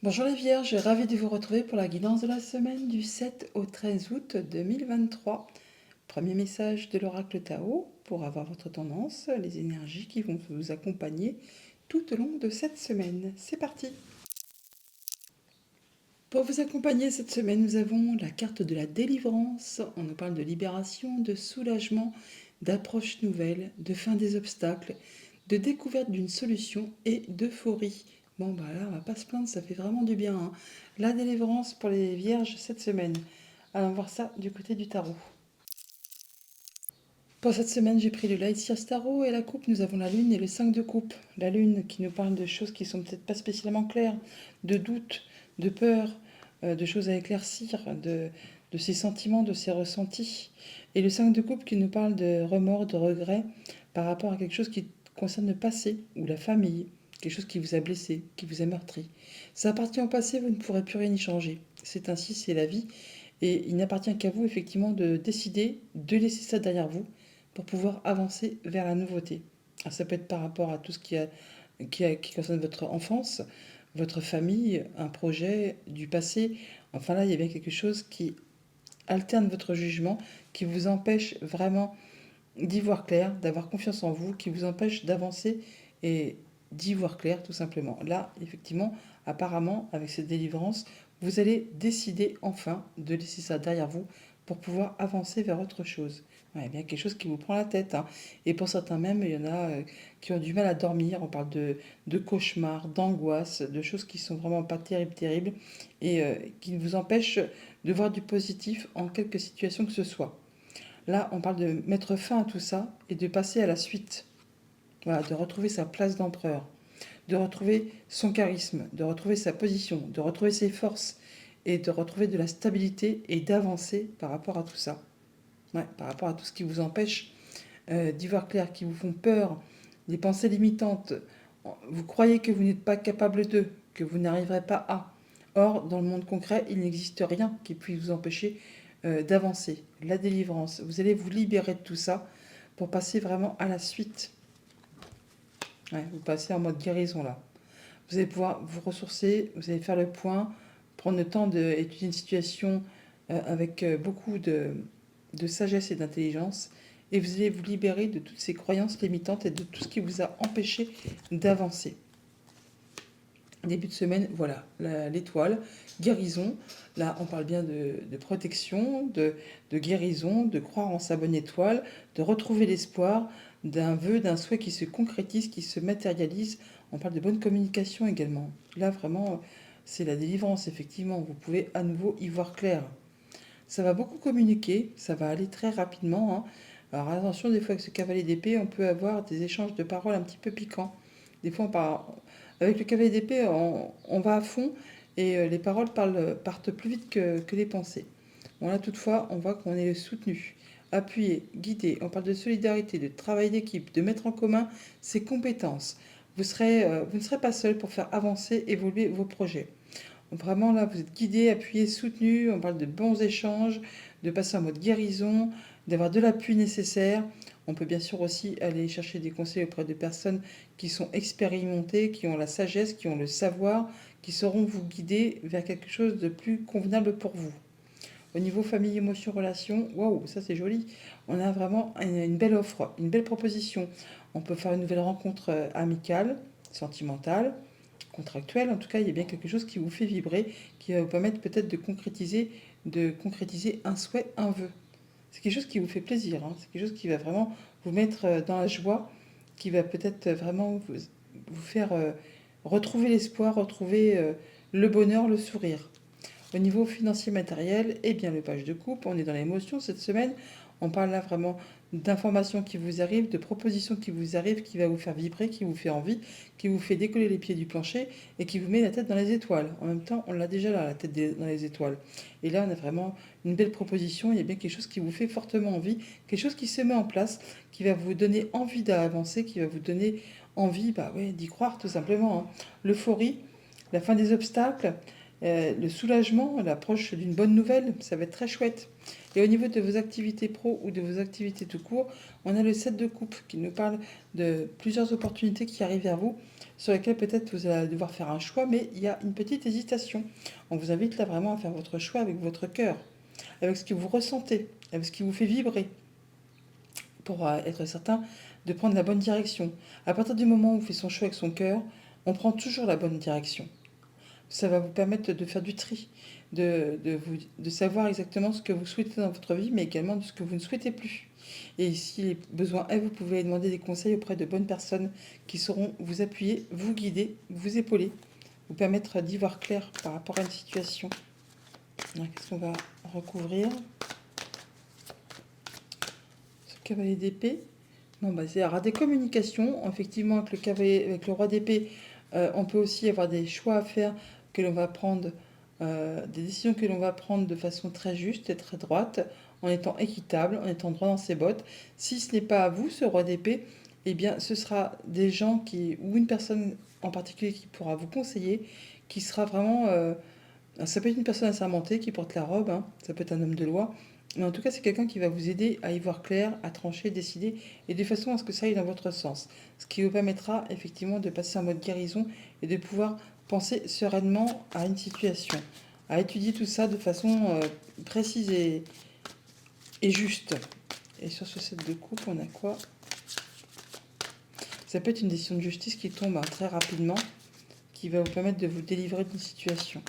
Bonjour les Vierges, ravi de vous retrouver pour la guidance de la semaine du 7 au 13 août 2023. Premier message de l'oracle Tao pour avoir votre tendance, les énergies qui vont vous accompagner tout au long de cette semaine. C'est parti. Pour vous accompagner cette semaine, nous avons la carte de la délivrance. On nous parle de libération, de soulagement, d'approche nouvelle, de fin des obstacles, de découverte d'une solution et d'euphorie. Bon bah là, on va pas se plaindre, ça fait vraiment du bien, hein. La délivrance pour les vierges cette semaine. Allons voir ça du côté du tarot. Pour cette semaine, j'ai pris le Light Sears Tarot et la coupe, nous avons la lune et le 5 de coupe. La lune qui nous parle de choses qui sont peut-être pas spécialement claires, de doutes, de peur, de choses à éclaircir, de ses sentiments, de ses ressentis. Et le 5 de coupe qui nous parle de remords, de regrets par rapport à quelque chose qui concerne le passé ou la famille, quelque chose qui vous a blessé, qui vous a meurtri. Ça appartient au passé, vous ne pourrez plus rien y changer. C'est ainsi, c'est la vie. Et il n'appartient qu'à vous, effectivement, de décider de laisser ça derrière vous pour pouvoir avancer vers la nouveauté. Alors, ça peut être par rapport à tout ce qui concerne votre enfance, votre famille, un projet du passé. Enfin là, il y a bien quelque chose qui alterne votre jugement, qui vous empêche vraiment d'y voir clair, d'avoir confiance en vous, qui vous empêche d'avancer et d'y voir clair tout simplement. Là, effectivement, apparemment, avec cette délivrance, vous allez décider enfin de laisser ça derrière vous pour pouvoir avancer vers autre chose. Ouais, bien quelque chose qui vous prend la tête, hein. Et pour certains même, il y en a qui ont du mal à dormir. On parle de cauchemars, d'angoisse, de choses qui sont vraiment pas terribles, terribles, et qui vous empêchent de voir du positif en quelque situation que ce soit. Là, on parle de mettre fin à tout ça et de passer à la suite. Voilà, de retrouver sa place d'empereur, de retrouver son charisme, de retrouver sa position, de retrouver ses forces et de retrouver de la stabilité et d'avancer par rapport à tout ça. Ouais, par rapport à tout ce qui vous empêche d'y voir clair, qui vous font peur, des pensées limitantes. Vous croyez que vous n'êtes pas capable d'eux, que vous n'arriverez pas à. Or, dans le monde concret, il n'existe rien qui puisse vous empêcher d'avancer. La délivrance, vous allez vous libérer de tout ça pour passer vraiment à la suite. Ouais, vous passez en mode guérison là. Vous allez pouvoir vous ressourcer, vous allez faire le point, prendre le temps d'étudier une situation avec beaucoup de sagesse et d'intelligence, et vous allez vous libérer de toutes ces croyances limitantes et de tout ce qui vous a empêché d'avancer. Début de semaine, voilà, l'étoile, guérison. Là, on parle bien de protection, de guérison, de croire en sa bonne étoile, de retrouver l'espoir, d'un vœu, d'un souhait qui se concrétise, qui se matérialise. On parle de bonne communication également. Là, vraiment, c'est la délivrance, effectivement. Vous pouvez à nouveau y voir clair. Ça va beaucoup communiquer, ça va aller très rapidement, hein. Alors attention, des fois avec ce cavalier d'épée, on peut avoir des échanges de paroles un petit peu piquants. Des fois, avec le cavalier d'épée, on va à fond et les paroles partent plus vite que les pensées. Bon là, toutefois, on voit qu'on est soutenu, appuyé, guidé. On parle de solidarité, de travail d'équipe, de mettre en commun ses compétences. Vous ne serez pas seul pour faire avancer, évoluer vos projets. Vraiment, là, vous êtes guidé, appuyé, soutenu. On parle de bons échanges, de passer en mode guérison, d'avoir de l'appui nécessaire. On peut bien sûr aussi aller chercher des conseils auprès de personnes qui sont expérimentées, qui ont la sagesse, qui ont le savoir, qui sauront vous guider vers quelque chose de plus convenable pour vous. Au niveau famille, émotion, relation, waouh, ça c'est joli. On a vraiment une belle offre, une belle proposition. On peut faire une nouvelle rencontre amicale, sentimentale, contractuelle. En tout cas, il y a bien quelque chose qui vous fait vibrer, qui va vous permettre peut-être de concrétiser un souhait, un vœu. C'est quelque chose qui vous fait plaisir, hein. C'est quelque chose qui va vraiment vous mettre dans la joie, qui va peut-être vraiment vous faire retrouver l'espoir, retrouver le bonheur, le sourire. Au niveau financier matériel, eh bien le page de coupe, on est dans l'émotion cette semaine. On parle là vraiment d'informations qui vous arrivent, de propositions qui vous arrivent, qui va vous faire vibrer, qui vous fait envie, qui vous fait décoller les pieds du plancher et qui vous met la tête dans les étoiles. En même temps, on l'a déjà là, la tête dans les étoiles. Et là, on a vraiment une belle proposition. Il y a bien quelque chose qui vous fait fortement envie, quelque chose qui se met en place, qui va vous donner envie d'avancer, qui va vous donner envie, bah ouais, d'y croire tout simplement, hein. L'euphorie, la fin des obstacles, le soulagement, l'approche d'une bonne nouvelle, ça va être très chouette. Et au niveau de vos activités pro ou de vos activités tout court, on a le 7 de coupe qui nous parle de plusieurs opportunités qui arrivent vers vous, sur lesquelles peut-être vous allez devoir faire un choix, mais il y a une petite hésitation. On vous invite là vraiment à faire votre choix avec votre cœur, avec ce que vous ressentez, avec ce qui vous fait vibrer, pour être certain de prendre la bonne direction. À partir du moment où on fait son choix avec son cœur, on prend toujours la bonne direction. Ça va vous permettre de faire du tri, de savoir exactement ce que vous souhaitez dans votre vie, mais également de ce que vous ne souhaitez plus. Et si besoin est, vous pouvez demander des conseils auprès de bonnes personnes qui sauront vous appuyer, vous guider, vous épauler, vous permettre d'y voir clair par rapport à une situation. Qu'est-ce qu'on va recouvrir? Ce cavalier d'épée. Bon, bah, il y aura des communications. Effectivement, avec le cavalier, avec le roi d'épée, on peut aussi avoir des choix à faire que l'on va prendre, des décisions que l'on va prendre de façon très juste et très droite, en étant équitable, en étant droit dans ses bottes. Si ce n'est pas à vous, ce roi d'épée, eh bien, ce sera des gens qui, ou une personne en particulier qui pourra vous conseiller, qui sera vraiment, ça peut être une personne assermentée qui porte la robe, hein, ça peut être un homme de loi, mais en tout cas, c'est quelqu'un qui va vous aider à y voir clair, à trancher, décider, et de façon à ce que ça aille dans votre sens. Ce qui vous permettra effectivement de passer en mode guérison et de pouvoir penser sereinement à une situation, à étudier tout ça de façon précise et juste. Et sur ce set de coupe, on a quoi? Ça peut être une décision de justice qui tombe très rapidement, qui va vous permettre de vous délivrer d'une situation.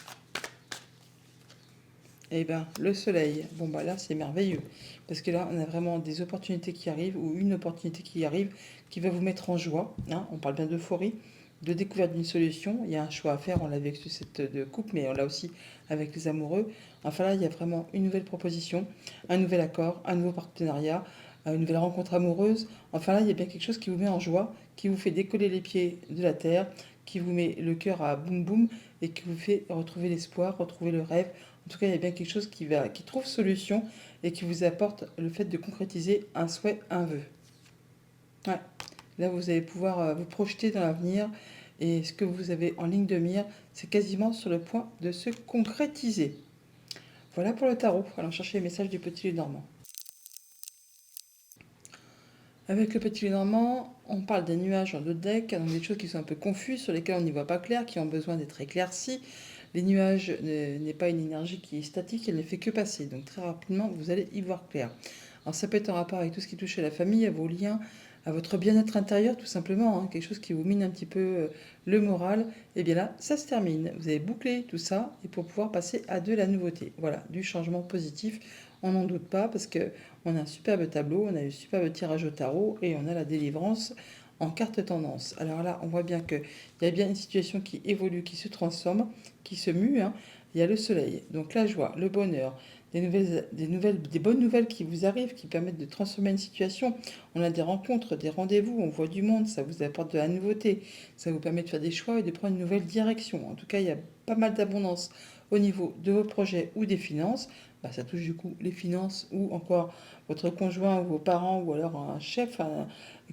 Eh bien, le soleil, bon bah là c'est merveilleux, parce que là on a vraiment des opportunités qui arrivent, ou une opportunité qui arrive, qui va vous mettre en joie, hein. On parle bien d'euphorie, de découverte d'une solution, il y a un choix à faire, on l'a vu avec ce set de coupe, mais on l'a aussi avec les amoureux. Enfin là il y a vraiment une nouvelle proposition, un nouvel accord, un nouveau partenariat, une nouvelle rencontre amoureuse. Enfin là il y a bien quelque chose qui vous met en joie, qui vous fait décoller les pieds de la terre, qui vous met le cœur à boum boum, et qui vous fait retrouver l'espoir, retrouver le rêve. En tout cas, il y a bien quelque chose qui trouve solution et qui vous apporte le fait de concrétiser un souhait, un vœu. Ouais. Là, vous allez pouvoir vous projeter dans l'avenir, et ce que vous avez en ligne de mire, c'est quasiment sur le point de se concrétiser. Voilà pour le tarot. Allons chercher les messages du petit Lénormand. Avec le petit Lénormand, on parle des nuages dans le deck, donc des choses qui sont un peu confuses, sur lesquelles on n'y voit pas clair, qui ont besoin d'être éclaircies. Les nuages n'est pas une énergie qui est statique, elle ne fait que passer. Donc très rapidement, vous allez y voir clair. Alors ça peut être en rapport avec tout ce qui touche à la famille, à vos liens, à votre bien-être intérieur tout simplement, hein, quelque chose qui vous mine un petit peu le moral. Et bien là, ça se termine. Vous avez bouclé tout ça et pour pouvoir passer à de la nouveauté. Voilà, du changement positif. On n'en doute pas parce que on a un superbe tableau, on a un superbe tirage au tarot et on a la délivrance en carte tendance. Alors là, on voit bien qu'il y a bien une situation qui évolue, qui se transforme, qui se mue, hein. Il y a le soleil, donc la joie, le bonheur, des bonnes nouvelles qui vous arrivent, qui permettent de transformer une situation. On a des rencontres, des rendez-vous, on voit du monde, ça vous apporte de la nouveauté, ça vous permet de faire des choix et de prendre une nouvelle direction. En tout cas, il y a pas mal d'abondance au niveau de vos projets ou des finances. Bah, ça touche du coup les finances ou encore votre conjoint ou vos parents ou alors un chef,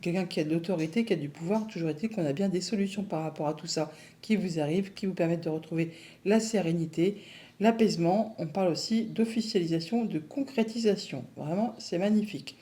quelqu'un qui a de l'autorité, qui a du pouvoir. Toujours est-il qu'on a bien des solutions par rapport à tout ça qui vous arrive, qui vous permettent de retrouver la sérénité, l'apaisement. On parle aussi d'officialisation, de concrétisation. Vraiment, c'est magnifique.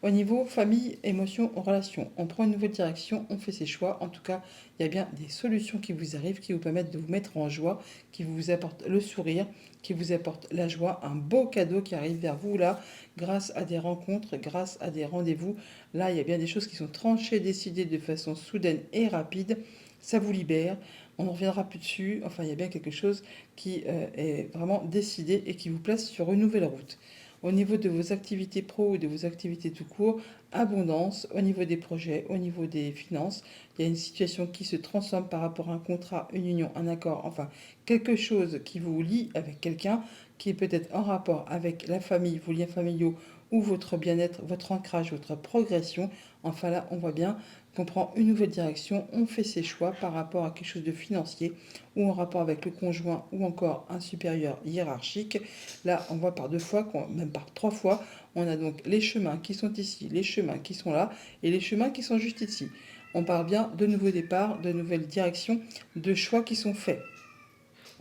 Au niveau famille, émotions, relations, on prend une nouvelle direction, on fait ses choix. En tout cas, il y a bien des solutions qui vous arrivent, qui vous permettent de vous mettre en joie, qui vous apportent le sourire, qui vous apportent la joie, un beau cadeau qui arrive vers vous là, grâce à des rencontres, grâce à des rendez-vous. Là, il y a bien des choses qui sont tranchées, décidées de façon soudaine et rapide. Ça vous libère, on ne reviendra plus dessus. Enfin, il y a bien quelque chose qui est vraiment décidé et qui vous place sur une nouvelle route. Au niveau de vos activités pro ou de vos activités tout court, abondance. Au niveau des projets, au niveau des finances, il y a une situation qui se transforme par rapport à un contrat, une union, un accord, enfin quelque chose qui vous lie avec quelqu'un, qui est peut-être en rapport avec la famille, vos liens familiaux ou votre bien-être, votre ancrage, votre progression. Enfin là, on voit bien qu'on prend une nouvelle direction, on fait ses choix par rapport à quelque chose de financier ou en rapport avec le conjoint ou encore un supérieur hiérarchique. Là, on voit par deux fois, même par trois fois, on a donc les chemins qui sont ici, les chemins qui sont là et les chemins qui sont juste ici. On parle bien de nouveaux départs, de nouvelles directions, de choix qui sont faits.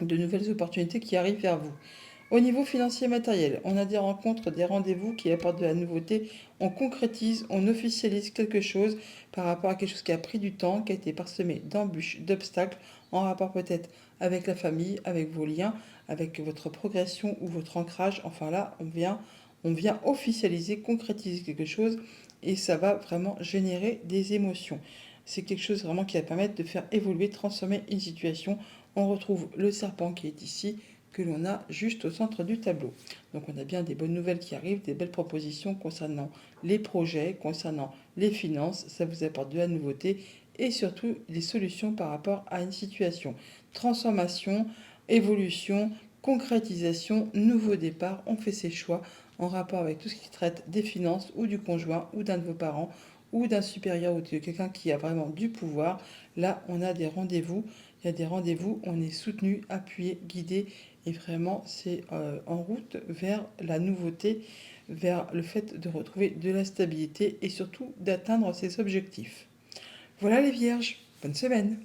de nouvelles opportunités qui arrivent vers vous. Au niveau financier et matériel, on a des rencontres, des rendez-vous qui apportent de la nouveauté. On concrétise, on officialise quelque chose par rapport à quelque chose qui a pris du temps, qui a été parsemé d'embûches, d'obstacles, en rapport peut-être avec la famille, avec vos liens, avec votre progression ou votre ancrage. Enfin là, on vient officialiser, concrétiser quelque chose et ça va vraiment générer des émotions. C'est quelque chose vraiment qui va permettre de faire évoluer, transformer une situation. On retrouve le serpent qui est ici, que l'on a juste au centre du tableau. Donc on a bien des bonnes nouvelles qui arrivent, des belles propositions concernant les projets, concernant les finances, ça vous apporte de la nouveauté et surtout des solutions par rapport à une situation. Transformation, évolution, concrétisation, nouveau départ, on fait ses choix en rapport avec tout ce qui traite des finances ou du conjoint ou d'un de vos parents ou d'un supérieur ou de quelqu'un qui a vraiment du pouvoir. Là, on a des rendez-vous. Il y a des rendez-vous, on est soutenu, appuyé, guidé et vraiment c'est en route vers la nouveauté, vers le fait de retrouver de la stabilité et surtout d'atteindre ses objectifs. Voilà les vierges, bonne semaine.